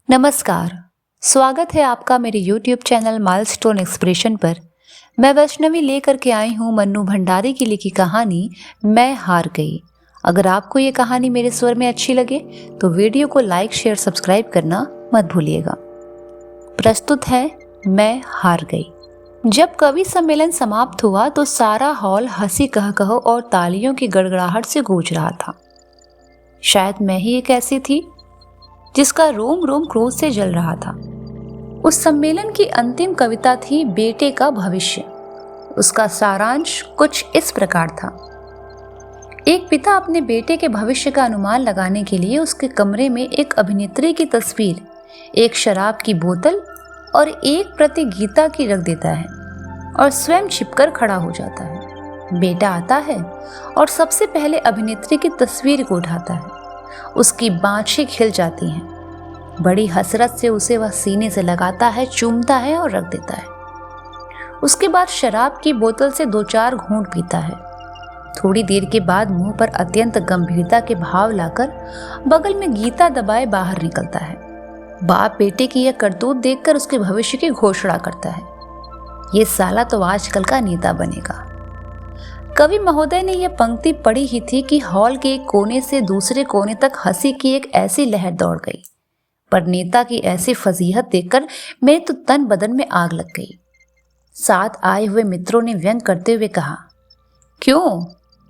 नमस्कार। स्वागत है आपका मेरे YouTube चैनल माइलस्टोन एक्सप्रेशन पर। मैं वैष्णवी लेकर के आई हूँ मन्नू भंडारी की लिखी कहानी मैं हार गई। अगर आपको ये कहानी मेरे स्वर में अच्छी लगे तो वीडियो को लाइक शेयर सब्सक्राइब करना मत भूलिएगा। प्रस्तुत है मैं हार गई। जब कवि सम्मेलन समाप्त हुआ तो सारा हॉल हंसी कह और तालियों की गड़गड़ाहट से गूंज रहा था। शायद मैं ही एक ऐसी थी जिसका रोम रोम क्रोध से जल रहा था। उस सम्मेलन की अंतिम कविता थी बेटे का भविष्य। उसका सारांश कुछ इस प्रकार था। एक पिता अपने बेटे के भविष्य का अनुमान लगाने के लिए उसके कमरे में एक अभिनेत्री की तस्वीर, एक शराब की बोतल और एक प्रति गीता की रख देता है और स्वयं छिपकर खड़ा हो जाता है। बेटा आता है और सबसे पहले अभिनेत्री की तस्वीर को उठाता है। उसकी बाँछें खिल जाती हैं। बड़ी हसरत से उसे वह सीने से लगाता है, चूमता है और रख देता है। उसके बाद शराब की बोतल से 2-4 घूंट पीता है। थोड़ी देर के बाद मुंह पर अत्यंत गंभीरता के भाव लाकर बगल में गीता दबाए बाहर निकलता है। बाप बेटे की यह करतूत देखकर उसके भविष्य की घोषणा करता है, ये साला तो आजकल का नेता बनेगा। कवि महोदय ने यह पंक्ति पढ़ी ही थी कि हॉल के एक कोने से दूसरे कोने तक हंसी की एक ऐसी लहर दौड़ गई। पर नेता की ऐसी फजीहत देखकर मेरे तो तन बदन में आग लग गई। साथ आए हुए मित्रों ने व्यंग करते हुए कहा, क्यों,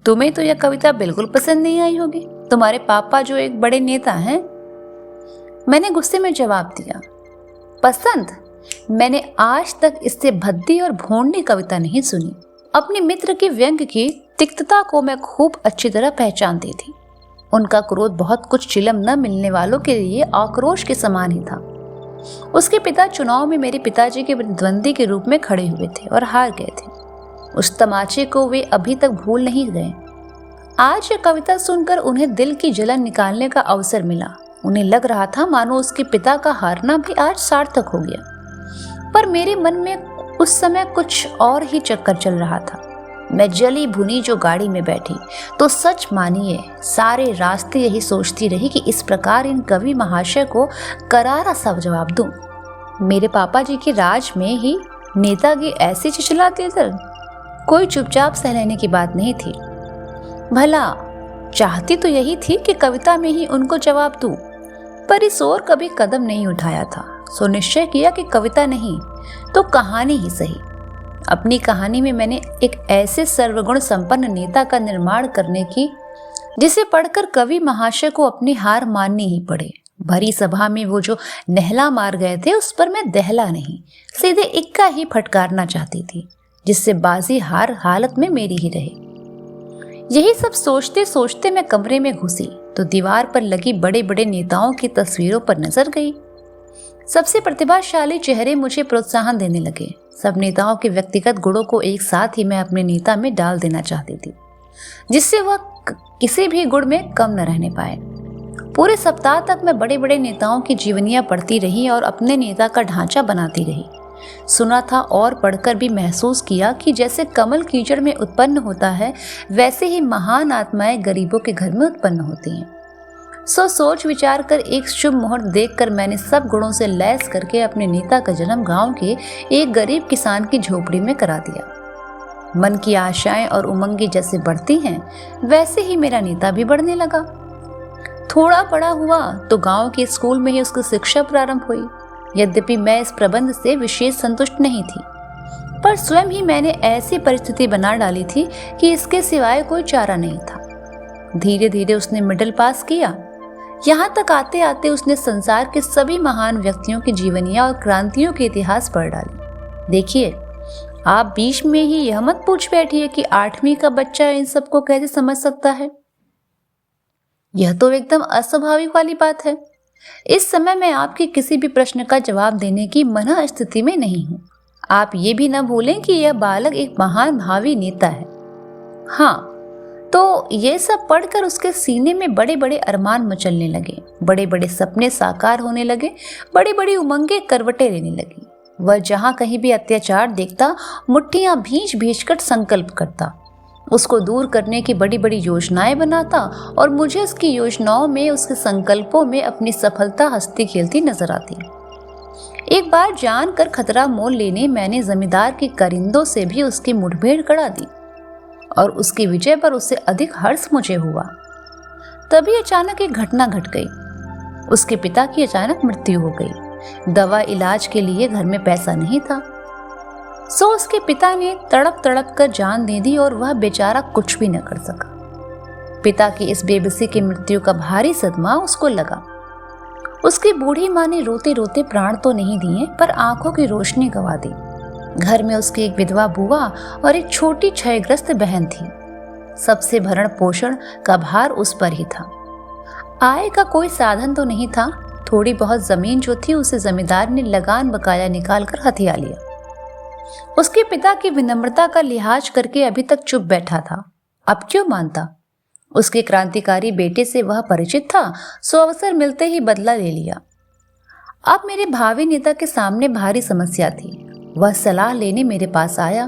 तुम्हें तो यह कविता बिल्कुल पसंद नहीं आई होगी, तुम्हारे पापा जो एक बड़े नेता हैं। मैंने गुस्से में जवाब दिया, पसंद? मैंने आज तक इससे भद्दी और भोंडनी कविता नहीं सुनी। अपने मित्र की व्यंग की तिक्तता को मैं खूब अच्छी तरह पहचानती थी। उनका क्रोध बहुत कुछ चिलम न मिलने वालों के लिए आक्रोश के समान ही था। उसके पिता चुनाव में मेरे पिताजी के प्रतिद्वंदी के रूप में खड़े हुए थे और हार गए थे। उस तमाचे को वे अभी तक भूल नहीं गए। आज यह कविता सुनकर उन्हें दिल की जलन निकालने का अवसर मिला। उन्हें लग रहा था मानो उसके पिता का हारना भी आज सार्थक हो गया। पर मेरे मन में उस समय कुछ और ही चक्कर चल रहा था। मैं जली भुनी जो गाड़ी में बैठी तो सच मानिए सारे रास्ते यही सोचती रही कि इस प्रकार इन कवि महाशय को करारा सा जवाब दूं। मेरे पापा जी के राज में ही नेतागी ऐसी चिचलाती थी, कोई चुपचाप सह लेने की बात नहीं थी। भला चाहती तो यही थी कि कविता में ही उनको जवाब दूं, पर इस ओर कभी कदम नहीं उठाया था। सो निश्चय किया कि कविता नहीं तो कहानी ही सही। अपनी कहानी में मैंने एक ऐसे सर्वगुण संपन्न नेता का निर्माण करने की जिसे पढ़कर कवि महाशय को अपनी हार माननी ही पड़े। भरी सभा में वो जो नहला मार गए थे उस पर मैं दहला नहीं, सीधे इक्का ही फटकारना चाहती थी, जिससे बाजी हार हालत में मेरी ही रहे। यही सब सोचते सोचते मैं कमरे में घुसी तो दीवार पर लगी बड़े बड़े नेताओं की तस्वीरों पर नजर गई। सबसे प्रतिभाशाली चेहरे मुझे प्रोत्साहन देने लगे। सब नेताओं के व्यक्तिगत गुणों को एक साथ ही मैं अपने नेता में डाल देना चाहती थी, जिससे वह किसी भी गुण में कम न रहने पाए। पूरे सप्ताह तक मैं बड़े बड़े नेताओं की जीवनियां पढ़ती रही और अपने नेता का ढांचा बनाती रही। सुना था और पढ़कर भी महसूस किया कि जैसे कमल कीचड़ में उत्पन्न होता है, वैसे ही महान आत्माएं गरीबों के घर में उत्पन्न होती हैं। सोच विचार कर एक शुभ मुहूर्त देखकर मैंने सब गुणों से लैस करके अपने नेता का जन्म गांव के एक गरीब किसान की झोपड़ी में करा दिया। मन की आशाएं और उमंगें जैसे बढ़ती हैं, वैसे ही मेरा नेता भी बढ़ने लगा। थोड़ा बड़ा हुआ तो गांव के स्कूल में ही उसकी शिक्षा प्रारंभ हुई। यद्यपि मैं इस प्रबंध से विशेष संतुष्ट नहीं थी, पर स्वयं ही मैंने ऐसी परिस्थिति बना डाली थी कि इसके सिवाय कोई चारा नहीं था। धीरे धीरे उसने मिडिल पास किया। यहाँ तक आते आते उसने संसार के सभी महान व्यक्तियों की जीवनियां और क्रांतियों के इतिहास पढ़ डाले। देखिए, आप बीच में ही यह मत पूछ बैठिए कि 8वीं का बच्चा इन सबको कैसे समझ सकता है। यह तो एकदम अस्वाभाविक वाली बात है। इस समय मैं आपके किसी भी प्रश्न का जवाब देने की मना स्थिति में नहीं हूँ। आप ये भी न भूलें कि यह बालक एक महान भावी नेता है। हाँ, तो ये सब पढ़कर उसके सीने में बड़े बड़े अरमान मचलने लगे, बड़े बड़े सपने साकार होने लगे, बड़ी बड़ी उमंगें करवटें लेने लगी। वह जहाँ कहीं भी अत्याचार देखता मुट्ठियां भींच भींच कर संकल्प करता, उसको दूर करने की बड़ी बड़ी योजनाएं बनाता और मुझे उसकी योजनाओं में, उसके संकल्पों में अपनी सफलता हंसती खेलती नजर आती। एक बार जानकर खतरा मोल लेने मैंने जमींदार के करिंदों से भी उसकी मुठभेड़ करा दी और उसकी विजय पर उससे अधिक हर्ष मुझे हुआ। तभी अचानक एक घटना घट गई। उसके पिता की अचानक मृत्यु हो गई। दवा इलाज के लिए घर में पैसा नहीं था, सो उसके पिता ने तड़प तड़प कर जान दे दी और वह बेचारा कुछ भी न कर सका। पिता की इस बेबसी की मृत्यु का भारी सदमा उसको लगा। उसकी बूढ़ी माँ ने रोते रोते प्राण तो नहीं दिए पर आंखों की रोशनी गंवा दी। घर में उसकी एक विधवा बुआ और एक छोटी क्षयग्रस्त बहन थी। सबसे भरण पोषण का भार उस पर ही था। आय का कोई साधन तो नहीं था। थोड़ी बहुत जमीन जो थी उसे जमींदार ने लगान बकाया निकाल कर हथिया लिया। उसके पिता की विनम्रता का लिहाज करके अभी तक चुप बैठा था। अब क्यों मानता? उसके क्रांतिकारी बेटे से वह परिचित था, सो अवसर मिलते ही बदला ले लिया। अब मेरे भावी नेता के सामने भारी समस्या थी। वह सलाह लेने मेरे पास आया।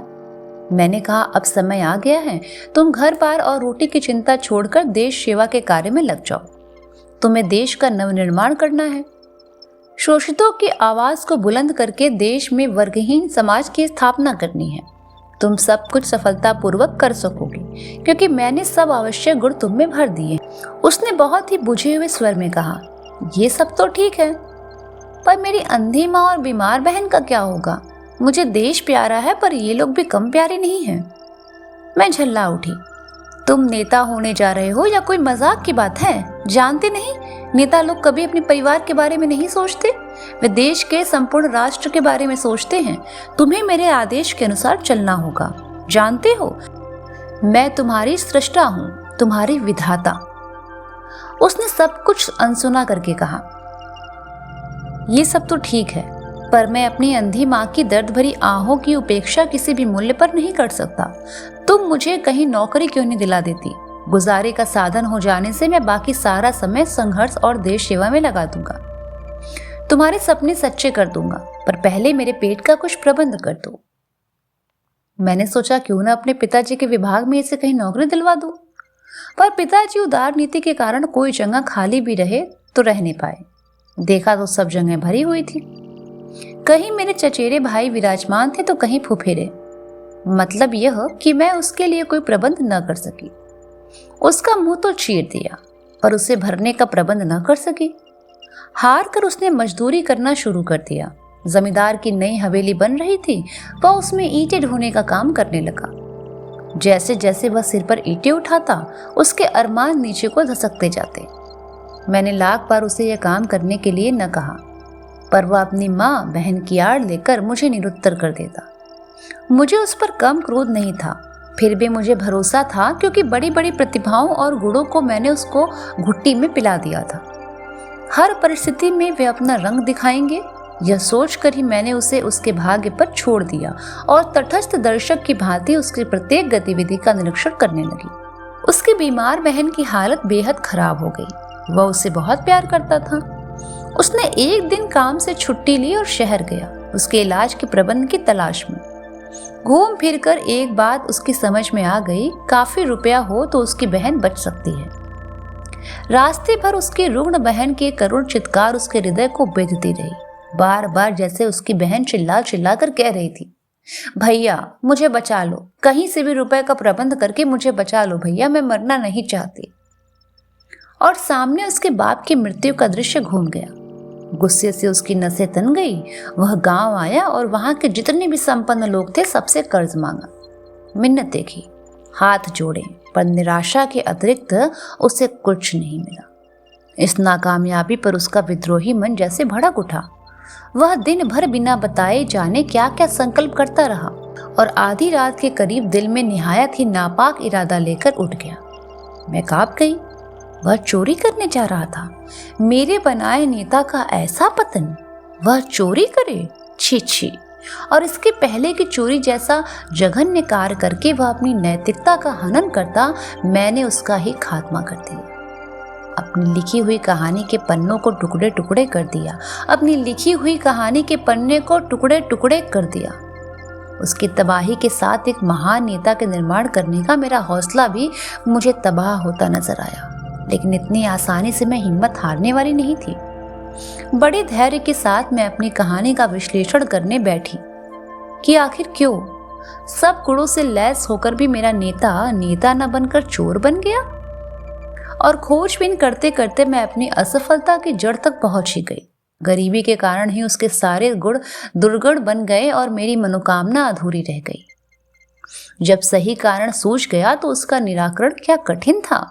मैंने कहा, अब समय आ गया है, तुम घर बार और रोटी की चिंता छोड़कर देश सेवा के कार्य में लग जाओ। तुम्हें देश का नवनिर्माण करना है। शोषितों की आवाज को बुलंद करके देश में वर्गहीन समाज की स्थापना करनी है। तुम सब कुछ सफलतापूर्वक कर सकोगे क्योंकि मैंने सब आवश्यक गुण तुम में भर दिए। उसने बहुत ही बुझे हुए स्वर में कहा, ये सब तो ठीक है, पर मेरी अंधी माँ और बीमार बहन का क्या होगा? मुझे देश प्यारा है पर ये लोग भी कम प्यारे नहीं हैं। मैं झल्ला उठी। तुम नेता होने जा रहे हो या कोई मजाक की बात है? जानते नहीं, नेता लोग कभी अपने परिवार के बारे में नहीं सोचते, वे देश के संपूर्ण राष्ट्र के बारे में सोचते हैं। तुम्हें मेरे आदेश के अनुसार चलना होगा। जानते हो, मैं तुम्हारी सृष्टा हूँ, तुम्हारी विधाता। उसने सब कुछ अनसुना करके कहा, ये सब तो ठीक है, पर मैं अपनी अंधी माँ की दर्द भरी आहों की उपेक्षा किसी भी मूल्य पर नहीं कर सकता। तुम मुझे कहीं नौकरी क्यों नहीं दिला देती? गुजारे का साधन हो जाने से मैं बाकी सारा समय संघर्ष और देश सेवा में लगा दूंगा। तुम्हारे सपने सच्चे कर दूंगा, पर पहले मेरे पेट का कुछ प्रबंध कर दो। मैंने सोचा क्यों ना अपने पिताजी के विभाग में इसे कहीं नौकरी दिलवा दूं, पर पिताजी उदार नीति के कारण कोई जगह खाली भी रहे तो रह नहीं पाए। देखा तो सब जगह भरी हुई थी। कहीं मेरे चचेरे भाई विराजमान थे तो कहीं फुफेरे। मतलब यह कि मैं उसके लिए कोई प्रबंध न कर सकी। उसका मुंह तो चीर दिया पर उसे भरने का प्रबंध न कर सकी। हार कर उसने मजदूरी करना शुरू कर दिया। जमींदार की नई हवेली बन रही थी, वह उसमें ईंटें ढोने का काम करने लगा। जैसे जैसे वह सिर पर ईंटें उठाता, उसके अरमान नीचे को धसकते जाते। मैंने लाख बार उसे यह काम करने के लिए न कहा, पर वह अपनी माँ बहन की आड़ लेकर मुझे निरुत्तर कर देता। मुझे उस पर कम क्रोध नहीं था, फिर भी मुझे भरोसा था क्योंकि बड़ी बड़ी प्रतिभाओं और गुणों को मैंने उसको घुट्टी में पिला दिया था। हर परिस्थिति में वे अपना रंग दिखाएंगे, यह सोचकर ही मैंने उसे उसके भाग्य पर छोड़ दिया और तटस्थ दर्शक की भांति उसकी प्रत्येक गतिविधि का निरीक्षण करने लगी। उसकी बीमार बहन की हालत बेहद खराब हो गई। वह उसे बहुत प्यार करता था। उसने एक दिन काम से छुट्टी ली और शहर गया उसके इलाज के प्रबंध की तलाश में। घूम फिरकर एक बात उसकी समझ में आ गई, काफी रुपया हो तो उसकी बहन बच सकती है। रास्ते भर उसकी रुग्ण बहन के करुण चित्कार उसके हृदय को बेधती रही। बार बार जैसे उसकी बहन चिल्ला चिल्ला कर कह रही थी, भैया मुझे बचा लो, कहीं से भी रुपए का प्रबंध करके मुझे बचा लो भैया, मैं मरना नहीं चाहती। और सामने उसके बाप की मृत्यु का दृश्य घूम गया। गुस्से से उसकी नसें तन गई। वह गांव आया और वहां के जितने भी संपन्न लोग थे सबसे कर्ज मांगा, मिन्नतें की, हाथ जोड़े, पर निराशा के अतिरिक्त उसे कुछ नहीं मिला। इस नाकामयाबी पर उसका विद्रोही मन जैसे भड़क उठा। वह दिन भर बिना बताए जाने क्या क्या संकल्प करता रहा और आधी रात के करीब दिल में निहायत ही नापाक इरादा लेकर उठ गया। मैं कांप गई। वह चोरी करने जा रहा था। मेरे बनाए नेता का ऐसा पतन, वह चोरी करे? छी छी। और इसके पहले की चोरी जैसा जघन्य कार्य करके वह अपनी नैतिकता का हनन करता, मैंने उसका ही खात्मा कर दिया। अपनी लिखी हुई कहानी के पन्नों को टुकड़े टुकड़े कर दिया। अपनी लिखी हुई कहानी के पन्ने को टुकड़े टुकड़े कर दिया। उसकी तबाही के साथ एक महान नेता के निर्माण करने का मेरा हौसला भी मुझे तबाह होता नजर आया। लेकिन इतनी आसानी से मैं हिम्मत हारने वाली नहीं थी। बड़े धैर्य के साथ मैं अपनी कहानी का विश्लेषण करने बैठी कि आखिर क्यों सब गुणों से लैस होकर भी मेरा नेता नेता न बनकर चोर बन गया। और खोजबीन करते करते मैं अपनी असफलता की जड़ तक पहुंच ही गई। गरीबी के कारण ही उसके सारे गुण दुर्गुण बन गए और मेरी मनोकामना अधूरी रह गई। जब सही कारण सूझ गया तो उसका निराकरण क्या कठिन था।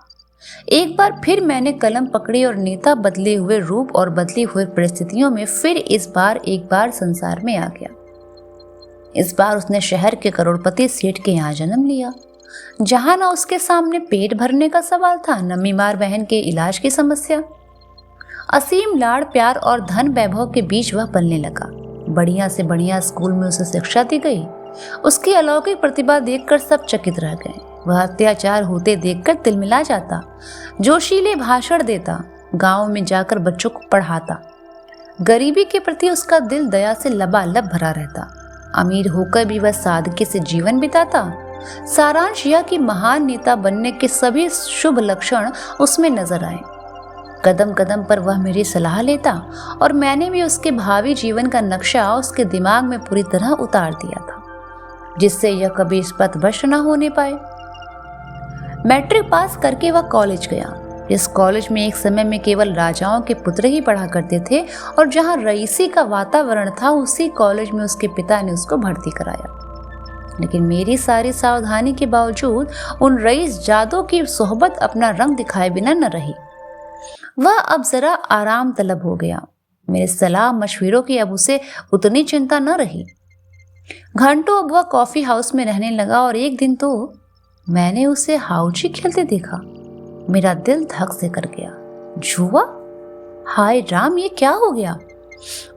एक बार फिर मैंने कलम पकड़ी और नेता बदले हुए रूप और बदली हुई परिस्थितियों में फिर एक बार संसार में आ गया। इस बार उसने शहर के करोड़पति सेठ के यहाँ जन्म लिया, जहां न उसके सामने पेट भरने का सवाल था, न बीमार बहन के इलाज की समस्या। असीम लाड़ प्यार और धन वैभव के बीच वह पलने लगा। बढ़िया से बढ़िया स्कूल में उसे शिक्षा दी गई। उसकी अलौकिक प्रतिभा देखकर सब चकित रह गए। वह अत्याचार होते देखकर तिलमिला जाता, जोशीले भाषण देता, गांव में जाकर बच्चों को पढ़ाता। गरीबी के प्रति उसका दिल दया से लबालब भरा रहता। अमीर होकर भी वह सादगी से जीवन बिताता। सारांश यह कि महान नेता बनने के सभी शुभ लक्षण उसमें नजर आए। कदम कदम पर वह मेरी सलाह लेता और मैंने भी उसके भावी जीवन का नक्शा उसके दिमाग में पूरी तरह उतार दिया था, जिससे यह कभी इस पथभ्रष्ट न होने पाए। मैट्रिक पास करके वह कॉलेज गया। इस कॉलेज में एक समय में केवल राजाओं के पुत्र ही पढ़ा करते थे और जहां रईसी का वातावरण था, उसी कॉलेज में उसके पिता ने उसको भर्ती कराया। लेकिन मेरी सारी सावधानी के बावजूद उन रईस जादों की सोहबत अपना रंग दिखाए बिना न रही। वह अब जरा आराम तलब हो गया। मेरे सलाह मशवरों की अब उसे उतनी चिंता न रही। घंटों अब वह कॉफी हाउस में रहने लगा और एक दिन तो मैंने उसे हाउची खेलते देखा। मेरा दिल धक से कर गया। जुआ? हाय राम, ये क्या हो गया?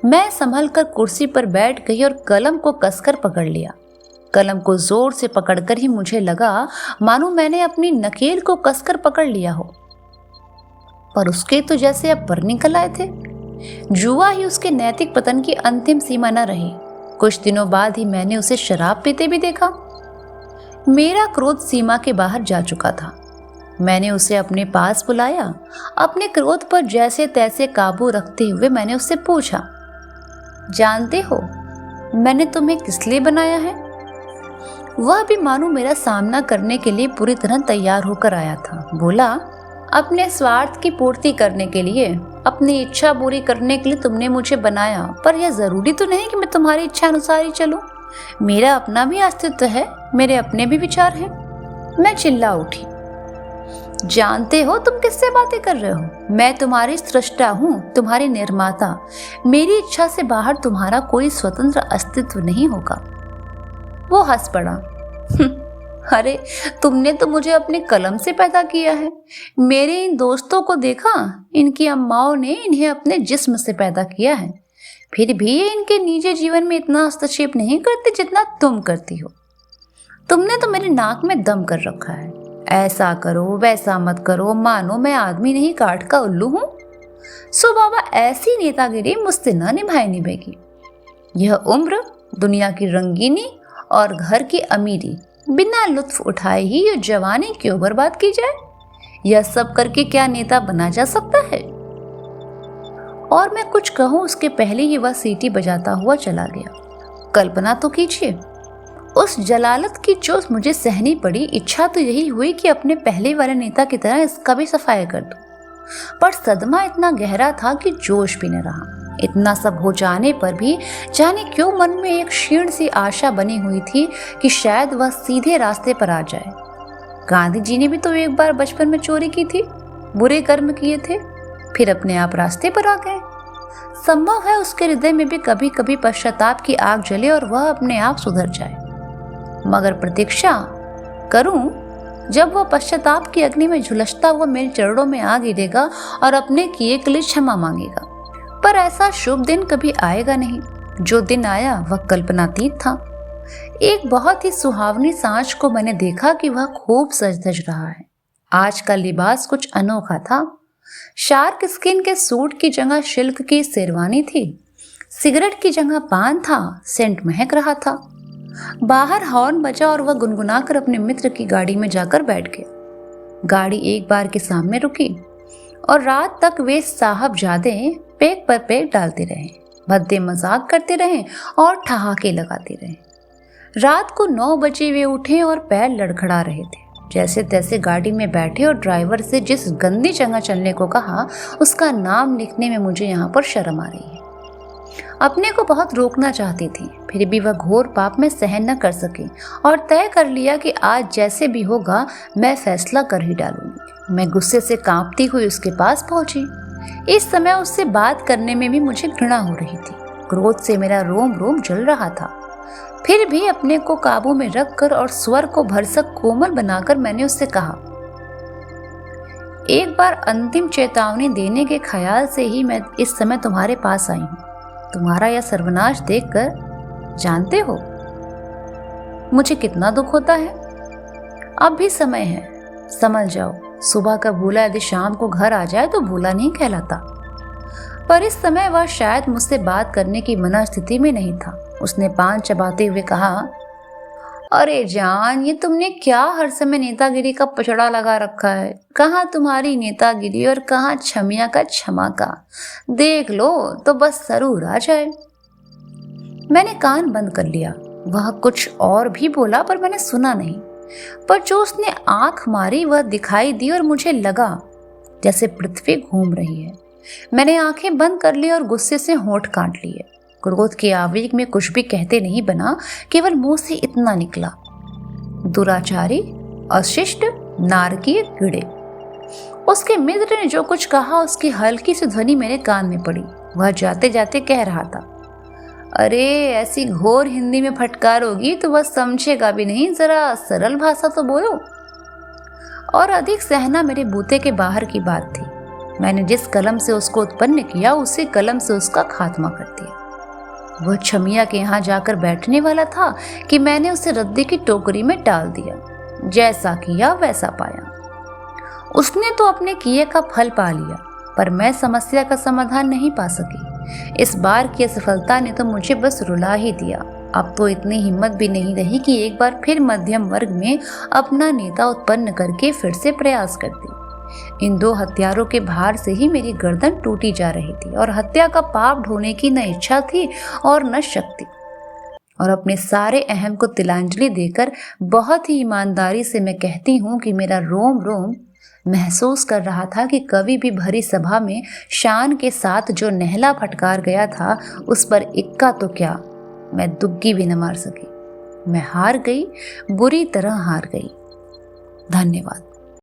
मैं संभल कर कुर्सी पर बैठ गई और कलम को कसकर पकड़ लिया। कलम को जोर से पकड़कर ही मुझे लगा मानो मैंने अपनी नकेल को कसकर पकड़ लिया हो, पर उसके तो जैसे अब पर निकल आए थे। जुआ ही उसके नैतिक पतन की अंतिम सीमा न रही। कुछ दिनों बाद ही मैंने उसे शराब पीते भी देखा। मेरा क्रोध सीमा के बाहर जा चुका था। मैंने उसे अपने पास बुलाया। अपने क्रोध पर जैसे तैसे काबू रखते हुए मैंने उससे पूछा, जानते हो मैंने तुम्हें किस लिए बनाया है? वह भी मानो मेरा सामना करने के लिए पूरी तरह तैयार होकर आया था। बोला, अपने स्वार्थ की पूर्ति करने के लिए, अपनी इच्छा पूरी करने के लिए तुमने मुझे बनाया, पर यह जरूरी तो नहीं कि मैं तुम्हारी इच्छा अनुसार ही चलूं। मेरा अपना भी अस्तित्व है, मेरे अपने भी विचार हैं। मैं चिल्ला उठी, जानते हो तुम किससे बातें कर रहे हो? मैं तुम्हारी सृष्टा हूँ, तुम्हारी निर्माता। मेरी इच्छा से बाहर तुम्हारा कोई स्वतंत्र अस्तित्व नहीं होगा। वो हंस पड़ा। अरे तुमने तो मुझे अपने कलम से पैदा किया है। मेरे इन दोस्तों को देखा, इनकी अम्माओं ने इन्हें अपने जिस्म से पैदा किया है, फिर भी ये इनके निजी जीवन में इतना हस्तक्षेप नहीं करते जितना तुम करती हो। तुमने तो मेरे नाक में दम कर रखा है। ऐसा करो वैसा मत करो, मानो मैं आदमी नहीं काठ का उल्लू हूं। सो बाबा, ऐसी नेतागिरी मुझसे न निभाई निभेगी। यह उम्र, दुनिया की रंगीनी और घर की अमीरी बिना लुत्फ उठाए ही ये जवानी क्यों बर्बाद की जाए? यह सब करके क्या नेता बना जा सकता है? और मैं कुछ कहूं उसके पहले ही वह सीटी बजाता हुआ चला गया। कल्पना तो कीजिए, उस जलालत की जो मुझे सहनी पड़ी। इच्छा तो यही हुई कि अपने पहले वाले नेता की तरह इसका भी सफाया कर दूं, पर सदमा इतना गहरा था कि जोश भी न रहा। इतना सब हो जाने पर भी जाने क्यों मन में एक क्षीण सी आशा बनी हुई थी कि शायद वह सीधे रास्ते पर आ जाए। गांधी जी ने भी तो एक बार बचपन में चोरी की थी, बुरे कर्म किए थे, फिर अपने आप रास्ते पर आ गए। संभव है उसके हृदय में भी कभी कभी पश्चाताप की आग जले और वह अपने आप सुधर जाए। मगर प्रतीक्षा करूं जब वह पश्चाताप की अग्नि में झुलसता हुआ मेरे चरणों में आ गिरेगा और अपने किए के लिए क्षमा मांगेगा। पर ऐसा शुभ दिन कभी आएगा नहीं। जो दिन आया वह कल्पनातीत था। एक बहुत ही सुहावनी सांझ को मैंने देखा कि वह खूब सज धज रहा है। आज का लिबास कुछ अनोखा था। शार्क स्किन के सूट की जगह सिल्क की शेरवानी थी। सिगरेट की जगह पान था। सेंट महक रहा था। बाहर हॉर्न बजा और वह गुनगुनाकर अपने मित्र की गाड़ी में जाकर बैठ गया। गाड़ी एक बार के सामने रुकी और रात तक वे साहबजादे पेग पर पेग डालते रहे, भद्दे मजाक करते रहे और ठहाके लगाते रहे। रात को 9 बजे वे उठे और पैर लड़खड़ा रहे थे। जैसे तैसे गाड़ी में बैठे और ड्राइवर से जिस गंदी जगह चलने को कहा, उसका नाम लिखने में मुझे यहाँ पर शर्म आ रही है। अपने को बहुत रोकना चाहती थी, फिर भी वह घोर पाप में सहन न कर सकी और तय कर लिया कि आज जैसे भी होगा मैं फैसला कर ही डालूंगी। मैं गुस्से से कांपती हुई उसके पास पहुंची। इस समय उससे बात करने में भी मुझे घृणा हो रही थी। क्रोध से मेरा रोम रोम जल रहा था। फिर भी अपने को काबू में रखकर और स्वर को भरसक कोमल बनाकर मैंने उससे कहा, एक बार अंतिम चेतावनी देने के ख्याल से ही मैं इस समय तुम्हारे पास आई हूं। तुम्हारा यह सर्वनाश देखकर जानते हो मुझे कितना दुख होता है। अब भी समय है, समझ जाओ। सुबह का भूला यदि शाम को घर आ जाए तो भूला नहीं कहलाता। पर इस समय वह शायद मुझसे बात करने की मनस्थिति में नहीं था। उसने पान चबाते हुए कहा, अरे जान, ये तुमने क्या हर समय नेतागिरी का पचड़ा लगा रखा है। कहाँ तुम्हारी नेतागिरी और कहाँ छमिया का क्षमा का। देख लो तो बस सरूर आ जाए। मैंने कान बंद कर लिया। वह कुछ और भी बोला पर मैंने सुना नहीं। पर जो उसने आंख मारी वह दिखाई दी और मुझे लगा जैसे पृथ्वी घूम रही है। मैंने आंखें बंद कर ली और गुस्से से होंठ काट लिए। क्रोध के आवेग में कुछ भी कहते नहीं बना, केवल मुंह से इतना निकला, दुराचारी, अशिष्ट, नारकीय कीड़े। उसके मित्र ने जो कुछ कहा उसकी हल्की सी ध्वनि मेरे कान में पड़ी। वह जाते जाते कह रहा था, अरे ऐसी घोर हिंदी में फटकार होगी तो वह समझेगा भी नहीं, जरा सरल भाषा तो बोलो। और अधिक सहना मेरे बूते के बाहर की बात थी। मैंने जिस कलम से उसको उत्पन्न किया उसी कलम से उसका खात्मा कर दिया। वह छमिया के यहाँ जाकर बैठने वाला था कि मैंने उसे रद्दी की टोकरी में डाल दिया। जैसा किया वैसा पाया। उसने तो अपने किए का फल पा लिया, पर मैं समस्या का समाधान नहीं पा सकी। इस बार की असफलता ने तो मुझे बस रुला ही दिया। अब तो इतनी हिम्मत भी नहीं रही कि एक बार फिर मध्यम वर्ग में अपना नेता उत्पन्न करके फिर से प्रयास करती। इन 2 हत्यारों के भार से ही मेरी गर्दन टूटी जा रही थी और हत्या का पाप ढोने की न इच्छा थी और न शक्ति। और अपने सारे अहम को तिलांजलि देकर बहुत ही ईमानदारी से मैं कहती हूँ कि मेरा रोम रोम महसूस कर रहा था कि कभी भी भरी सभा में शान के साथ जो नहला फटकार गया था उस पर इक्का तो क्या, मैं दुग्गी भी न मार सकी। मैं हार गई, बुरी तरह हार गई। धन्यवाद।